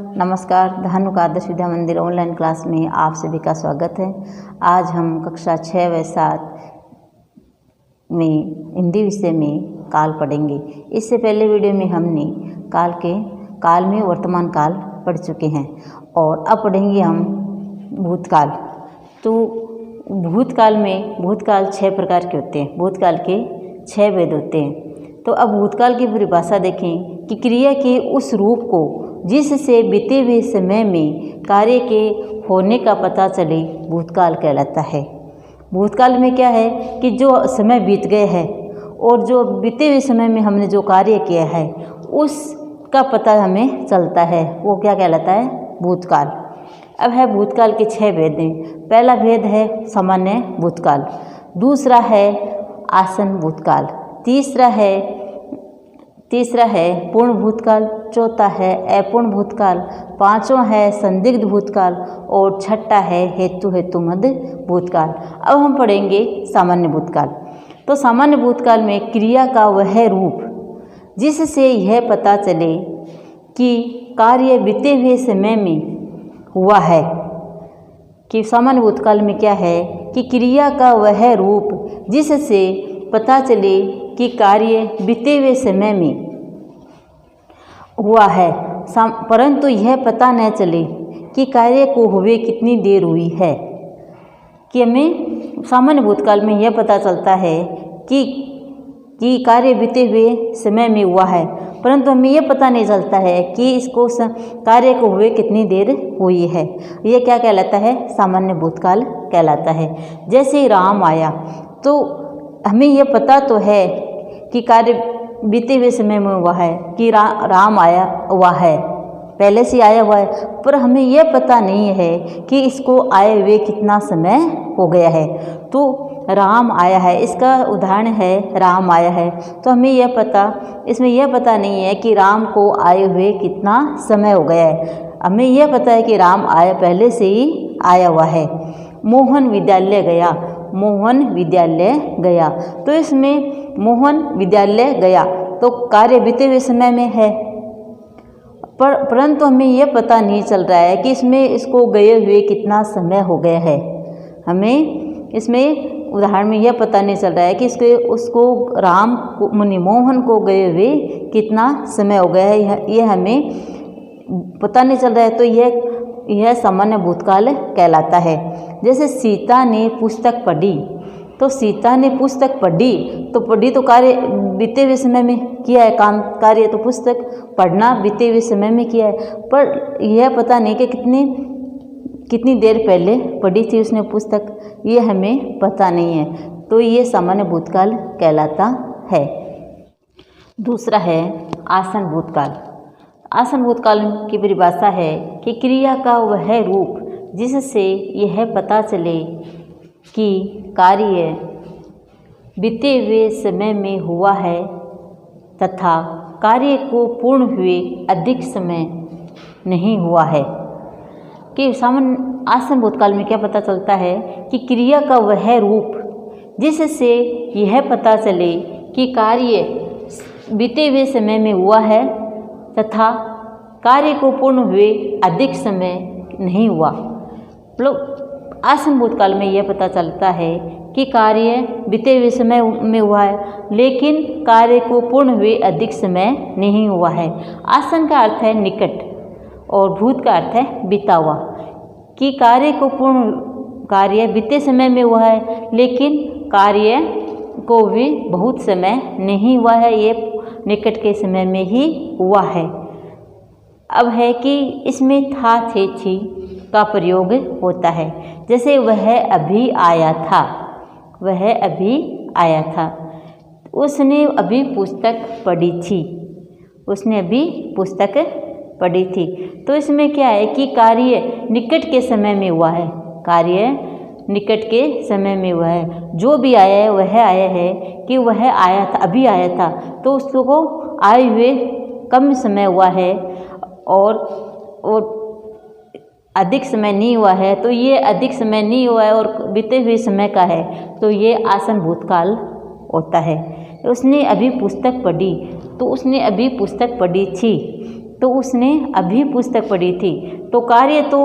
नमस्कार। धानुक आदर्श विद्या मंदिर online class में आप सभी का स्वागत है। आज हम कक्षा 6 व 7 में हिंदी विषय में काल पढ़ेंगे। इससे पहले वीडियो में हमने काल में वर्तमान काल पढ़ चुके हैं और अब पढ़ेंगे हम भूतकाल। तो भूतकाल 6 प्रकार के होते हैं। भूतकाल के 6 भेद होते हैं। तो अब भूतकाल की परिभाषा देखें कि क्रिया के उस रूप को जिससे बीते हुए समय में कार्य के होने का पता चले भूतकाल कहलाता है। भूतकाल में क्या है कि जो समय बीत गए है और जो बीते हुए समय में हमने जो कार्य किया है उसका पता हमें चलता है, वो क्या कहलाता है? भूतकाल। अब है भूतकाल के 6 भेद हैं। पहला भेद है सामान्य भूतकाल, दूसरा है आसन भूतकाल, तीसरा है पूर्ण भूतकाल, चौथा है अपूर्ण भूतकाल, पांचवा है संदिग्ध भूतकाल और छठा है हेतुमद भूतकाल। अब हम पढ़ेंगे सामान्य भूतकाल। तो सामान्य भूतकाल में क्रिया का वह रूप जिससे यह पता चले कि कार्य बीते हुए समय में हुआ है। कि सामान्य भूतकाल में क्या है कि क्रिया का वह रूप जिससे पता चले कि कार्य बीते हुए समय में हुआ है, परंतु यह पता न चले कि कार्य को हुए कितनी देर हुई है। कि हमें सामान्य भूतकाल में यह पता चलता है कि कार्य बीते हुए समय में हुआ है, परंतु हमें यह पता नहीं चलता है कि इसको कार्य को हुए कितनी देर हुई है। यह क्या कहलाता है? सामान्य भूतकाल कहलाता है। जैसे राम आया, तो हमें यह पता तो है कि कार्य बीते हुए समय में हुआ है, कि राम आया हुआ है, पहले से आया हुआ है, पर हमें यह पता नहीं है कि इसको आए हुए कितना समय हो गया है। तो राम आया है, इसका उदाहरण है राम आया है। तो हमें इसमें यह पता नहीं है कि राम को आए हुए कितना समय हो गया है। हमें यह पता है कि राम पहले से ही आया हुआ है। मोहन विद्यालय गया, तो इसमें मोहन विद्यालय गया तो कार्य बीते हुए समय में है, परंतु हमें यह पता नहीं चल रहा है कि इसको गए हुए कितना समय हो गया है। हमें इसमें उदाहरण में यह पता नहीं चल रहा है कि मोहन को गए हुए कितना समय हो गया है, यह हमें पता नहीं चल रहा है। तो यह सामान्य भूतकाल कहलाता है। जैसे सीता ने पुस्तक पढ़ी, तो सीता ने पुस्तक पढ़ी तो कार्य बीते हुए समय में किया है। कार्य तो पुस्तक पढ़ना बीते हुए समय में किया है, पर यह पता नहीं कि कितनी देर पहले पढ़ी थी उसने पुस्तक, ये हमें पता नहीं है। तो ये सामान्य भूतकाल कहलाता है। दूसरा है आसन भूतकाल। आसन भूतकाल की परिभाषा है कि क्रिया का वह रूप जिससे यह पता चले कि कार्य बीते हुए समय में हुआ है तथा कार्य को पूर्ण हुए अधिक समय नहीं हुआ है। कि सामान्य आसन भूतकाल में क्या पता चलता है कि क्रिया का वह रूप जिससे यह पता चले कि कार्य बीते हुए समय में हुआ है तथा कार्य को पूर्ण हुए अधिक समय नहीं हुआ। आसन भूतकाल में यह पता चलता है कि कार्य बीते हुए समय में हुआ है, लेकिन कार्य को पूर्ण हुए अधिक समय नहीं हुआ है। आसन का अर्थ है निकट और भूत का अर्थ है बीता हुआ। कि कार्य बीते समय में हुआ है, लेकिन कार्य को भी बहुत समय नहीं हुआ है, ये निकट के समय में ही हुआ है। अब है कि इसमें था, थे, थी का प्रयोग होता है। जैसे वह अभी आया था, उसने अभी पुस्तक पढ़ी थी। तो इसमें क्या है कि कार्य निकट के समय में हुआ है। जो भी आया है वह आया है कि वह आया था, अभी आया था, तो उसको आए हुए कम समय हुआ है और अधिक समय नहीं हुआ है। तो ये अधिक समय नहीं हुआ है और बीते हुए समय का है, तो ये आसन भूतकाल होता है। उसने अभी पुस्तक पढ़ी, तो उसने अभी पुस्तक पढ़ी थी, तो उसने अभी पुस्तक पढ़ी थी। तो कार्य तो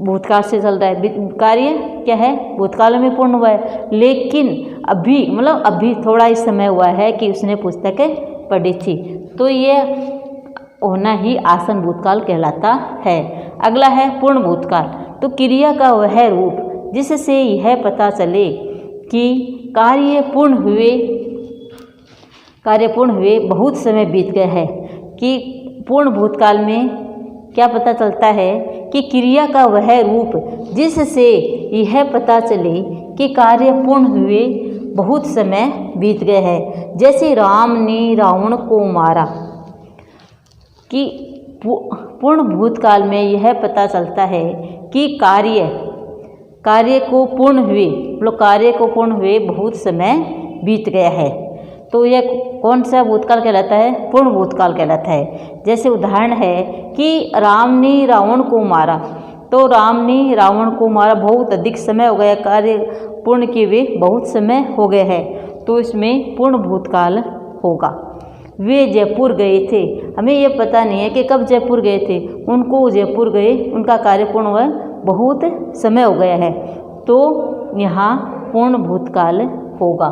भूतकाल से चल रहा है, कार्य क्या है, भूतकाल में पूर्ण हुआ है, लेकिन अभी मतलब अभी थोड़ा ही समय हुआ है कि उसने पुस्तक पढ़ी थी। तो ये होना ही आसन भूतकाल कहलाता है। अगला है पूर्ण भूतकाल। तो क्रिया का वह रूप जिससे यह पता चले कि कार्य पूर्ण हुए बहुत समय बीत गया है। कि पूर्ण भूतकाल में क्या पता चलता है कि क्रिया का वह रूप जिससे यह पता चले कि कार्य पूर्ण हुए बहुत समय बीत गया है। जैसे राम ने रावण को मारा, कि पूर्ण भूतकाल में यह पता चलता है कि कार्य को पूर्ण हुए बहुत समय बीत गया है। तो यह कौन सा भूतकाल कहलाता है, पूर्ण भूतकाल कहलाता है। जैसे उदाहरण है कि राम ने रावण को मारा, तो राम ने रावण को मारा बहुत अधिक समय हो गया, कार्य पूर्ण किए हुए बहुत समय हो गए है, तो इसमें पूर्ण भूतकाल होगा। वे जयपुर गए थे, हमें यह पता नहीं है कि कब जयपुर गए थे, उनको जयपुर गए, उनका कार्य पूर्ण हुआ बहुत समय हो गया है, तो यहाँ पूर्ण भूतकाल होगा।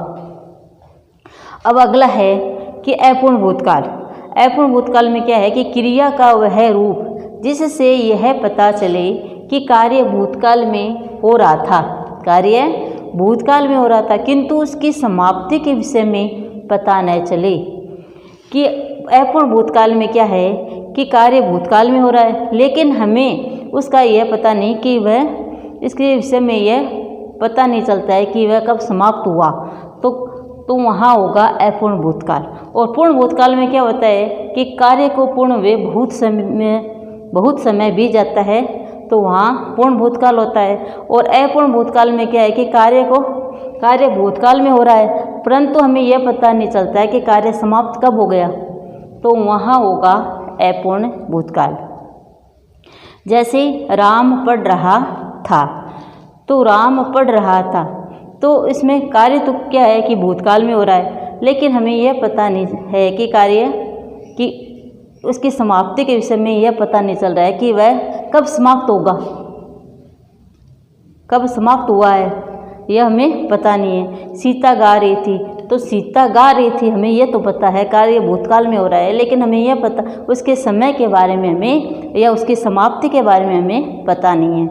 अब अगला है कि अपूर्ण भूतकाल। अपूर्ण भूतकाल में क्या है कि क्रिया का वह रूप जिससे यह पता चले कि कार्य भूतकाल में हो रहा था, किंतु उसकी समाप्ति के विषय में पता न चले। कि अपूर्ण भूतकाल में क्या है कि कार्य भूतकाल में हो रहा है, लेकिन हमें उसका यह पता नहीं कि वह इसके विषय में यह पता नहीं चलता है कि वह कब समाप्त हुआ, तो वहाँ होगा अपूर्ण भूतकाल। और पूर्ण भूतकाल में क्या होता है कि कार्य को पूर्ण हुए बहुत समय बीत जाता है, तो वहाँ पूर्ण भूतकाल होता है। और अपूर्ण भूतकाल में क्या है कि कार्य भूतकाल में हो रहा है, परंतु हमें यह पता नहीं चलता है कि कार्य समाप्त कब हो गया, तो वहाँ होगा अपूर्ण भूतकाल। जैसे राम पढ़ रहा था, तो राम पढ़ रहा था, तो इसमें कार्य तो क्या है कि भूतकाल में हो रहा है, लेकिन हमें यह पता नहीं है कि कार्य कि उसकी समाप्ति के विषय में यह पता नहीं चल रहा है कि वह कब समाप्त होगा, कब समाप्त हुआ है, यह हमें पता नहीं है। सीता गा रही थी, तो सीता गा रही थी, हमें यह तो पता है कार्य भूतकाल में हो रहा है, लेकिन हमें यह पता उसके समय के बारे में हमें या उसकी समाप्ति के बारे में हमें पता नहीं है।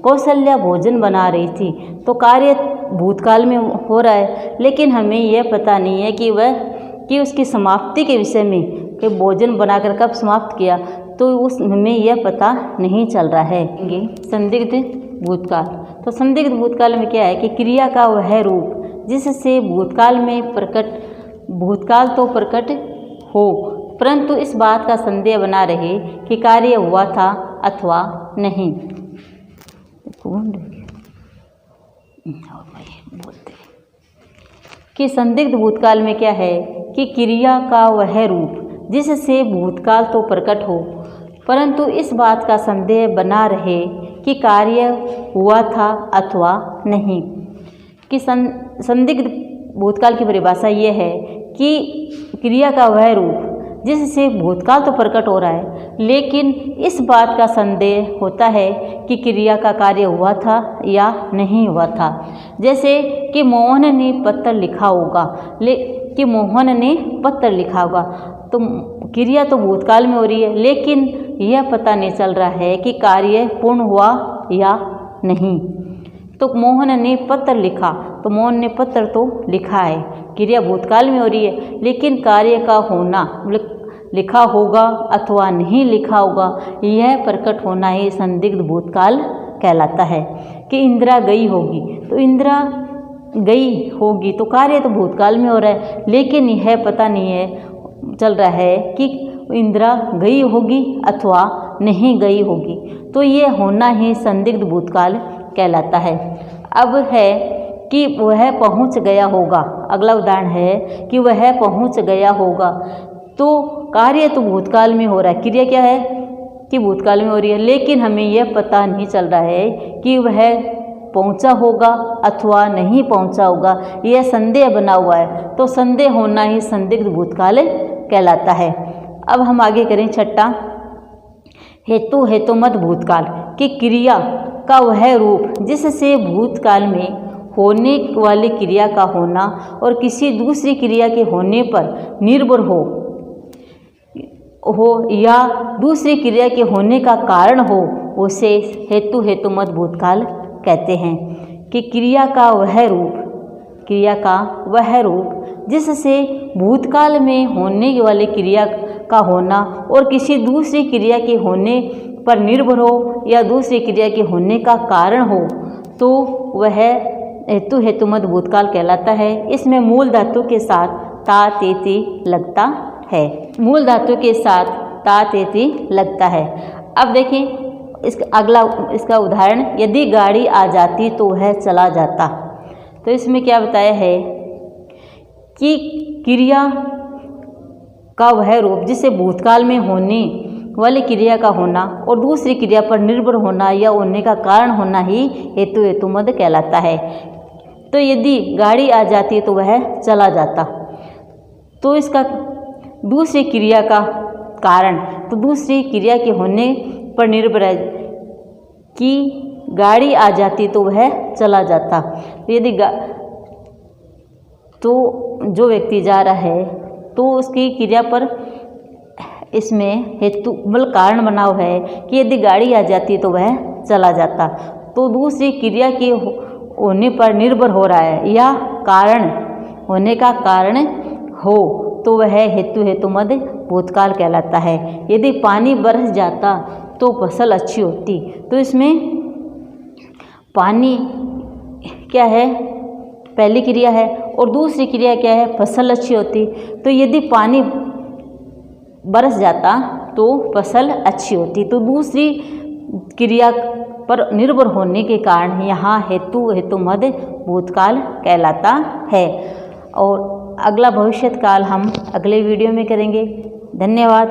कौशल्या भोजन बना रही थी, तो कार्य भूतकाल में हो रहा है, लेकिन हमें यह पता नहीं है कि उसकी समाप्ति के विषय में कि भोजन बनाकर कब समाप्त किया, तो हमें यह पता नहीं चल रहा है। संदिग्ध भूतकाल। तो संदिग्ध भूतकाल में क्या है कि क्रिया का वह रूप जिससे भूतकाल तो प्रकट हो, परंतु इस बात का संदेह बना रहे कि कार्य हुआ था अथवा नहीं। कि संदिग्ध भूतकाल में क्या है कि क्रिया का वह रूप जिससे भूतकाल तो प्रकट हो, परंतु इस बात का संदेह बना रहे कि कार्य हुआ था अथवा नहीं। कि संदिग्ध भूतकाल की परिभाषा ये है कि क्रिया का वह रूप जिससे भूतकाल तो प्रकट हो रहा है, लेकिन इस बात का संदेह होता है कि क्रिया का कार्य हुआ था या नहीं हुआ था। जैसे कि मोहन ने पत्र लिखा होगा, तो क्रिया तो भूतकाल में हो रही है, लेकिन यह पता नहीं चल रहा है कि कार्य पूर्ण हुआ या नहीं। तो मोहन ने पत्र लिखा, तो मोहन ने पत्र तो लिखा है, क्रिया भूतकाल में हो रही है, लेकिन कार्य का होना लिखा होगा अथवा नहीं लिखा होगा, यह प्रकट होना ही संदिग्ध भूतकाल कहलाता है। कि इंदिरा गई होगी, तो इंदिरा गई होगी तो कार्य तो भूतकाल में हो रहा है, लेकिन यह पता नहीं है चल रहा है कि इंदिरा गई होगी अथवा नहीं गई होगी, तो ये होना ही संदिग्ध भूतकाल कहलाता है। अब है कि वह पहुंच गया होगा। अगला उदाहरण है कि वह पहुंच गया होगा, तो कार्य तो भूतकाल में हो रहा है, क्रिया क्या है कि भूतकाल में हो रही है, लेकिन हमें यह पता नहीं चल रहा है कि वह पहुंचा होगा अथवा नहीं पहुंचा होगा, यह संदेह बना हुआ है, तो संदेह होना ही संदिग्ध भूतकाल कहलाता है। अब हम आगे करें छठा हेतु हेतुमत भूतकाल कि क्रिया का वह रूप जिससे भूतकाल में होने वाली क्रिया का होना और किसी दूसरी क्रिया के होने पर निर्भर हो या दूसरी क्रिया के होने का कारण हो, उसे हेतु हेतुमत भूतकाल कहते हैं। कि क्रिया का वह रूप जिससे भूतकाल में होने वाली क्रिया का होना और किसी दूसरी क्रिया के होने पर निर्भर हो या दूसरी क्रिया के होने का कारण हो, तो वह हेतु हेतुमत भूतकाल कहलाता है। इसमें मूल धातु के साथ ता तेती लगता है। मूल धातु के साथ ता तेती लगता है। अब देखें इसका उदाहरण, यदि गाड़ी आ जाती तो वह चला जाता। तो इसमें क्या बताया है कि क्रिया का वह रूप जिससे भूतकाल में होने वाली क्रिया का होना और दूसरी क्रिया पर निर्भर होना या होने का कारण होना ही हेतु हेतुमत कहलाता है। तो यदि गाड़ी आ जाती तो वह चला जाता, तो इसका दूसरी क्रिया का कारण, तो दूसरी क्रिया के होने पर निर्भर है कि गाड़ी आ जाती तो वह चला जाता। यदि तो जो व्यक्ति जा रहा है तो उसकी क्रिया पर इसमें हेतु मतलब कारण बना हुआ है कि यदि गाड़ी आ जाती तो वह चला जाता। तो दूसरी क्रिया के होने पर निर्भर हो रहा है या कारण होने का कारण हो, तो वह हेतु हेतुमत भूतकाल कहलाता है। यदि पानी बरस जाता तो फसल अच्छी होती। तो इसमें पानी क्या है, पहली क्रिया है, और दूसरी क्रिया क्या है, फसल अच्छी होती। तो यदि पानी बरस जाता तो फसल अच्छी होती। तो दूसरी क्रिया पर निर्भर होने के कारण यहाँ हेतु हेतुमत भूतकाल कहलाता है। और अगला भविष्यकाल हम अगले वीडियो में करेंगे। धन्यवाद।